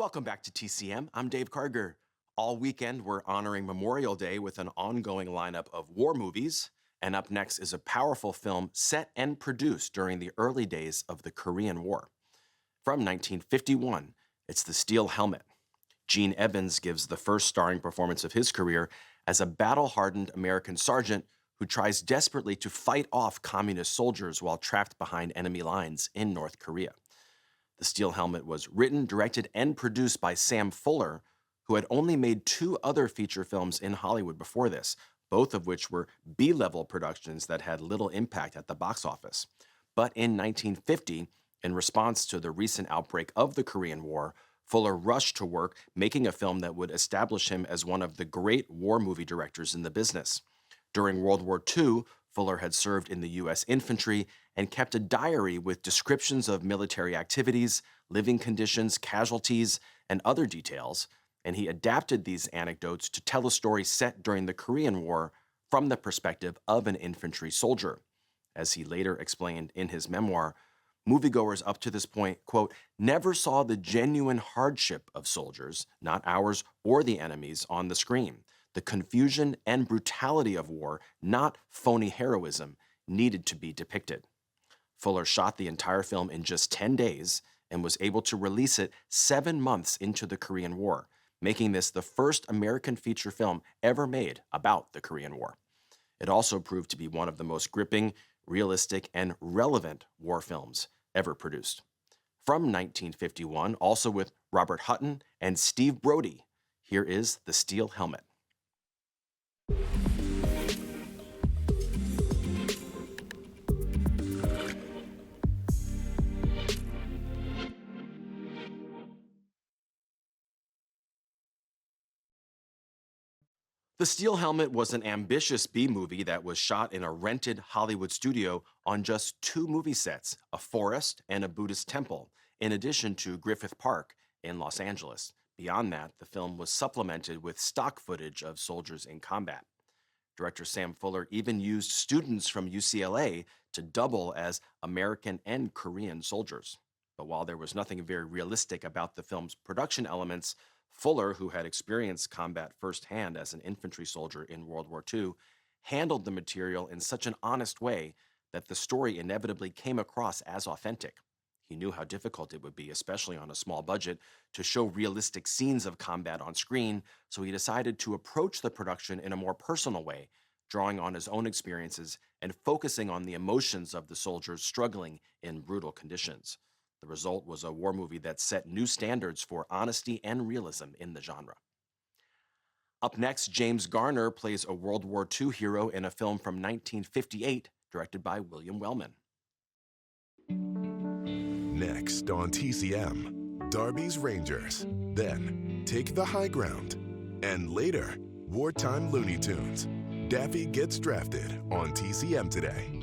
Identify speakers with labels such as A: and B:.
A: Welcome back to TCM. I'm Dave Karger. All weekend, we're honoring Memorial Day with an ongoing lineup of war movies. And up next is a powerful film set and produced during the early days of the Korean War. From 1951, it's The Steel Helmet. Gene Evans gives the first starring performance of his career as a battle-hardened American sergeant who tries desperately to fight off communist soldiers while trapped behind enemy lines in North Korea. The Steel Helmet was written, directed, and produced by Sam Fuller, who had only made 2 other feature films in Hollywood before this, both of which were B-level productions that had little impact at the box office. But in 1950, in response to the recent outbreak of the Korean War, Fuller rushed to work making a film that would establish him as one of the great war movie directors in the business. During World War II, Fuller had served in the U.S. infantry and kept a diary with descriptions of military activities, living conditions, casualties, and other details, and he adapted these anecdotes to tell a story set during the Korean War from the perspective of an infantry soldier. As he later explained in his memoir, moviegoers up to this point, quote, never saw the genuine hardship of soldiers, not ours or the enemy's, on the screen. The confusion and brutality of war, not phony heroism, needed to be depicted. Fuller shot the entire film in just 10 days and was able to release it 7 months into the Korean War, making this the first American feature film ever made about the Korean War. It also proved to be one of the most gripping, realistic, and relevant war films ever produced. From 1951, also with Robert Hutton and Steve Brody, here is The Steel Helmet. The Steel Helmet was an ambitious B-movie that was shot in a rented Hollywood studio on just 2 movie sets, a forest and a Buddhist temple, in addition to Griffith Park in Los Angeles. Beyond that, the film was supplemented with stock footage of soldiers in combat. Director Sam Fuller even used students from UCLA to double as American and Korean soldiers. But while there was nothing very realistic about the film's production elements, Fuller, who had experienced combat firsthand as an infantry soldier in World War II, handled the material in such an honest way that the story inevitably came across as authentic. He knew how difficult it would be, especially on a small budget, to show realistic scenes of combat on screen, so he decided to approach the production in a more personal way, drawing on his own experiences and focusing on the emotions of the soldiers struggling in brutal conditions. The result was a war movie that set new standards for honesty and realism in the genre. Up next, James Garner plays a World War II hero in a film from 1958, directed by William Wellman.
B: Next on TCM, Darby's Rangers, then Take the High Ground, and later, Wartime Looney Tunes. Daffy gets drafted on TCM today.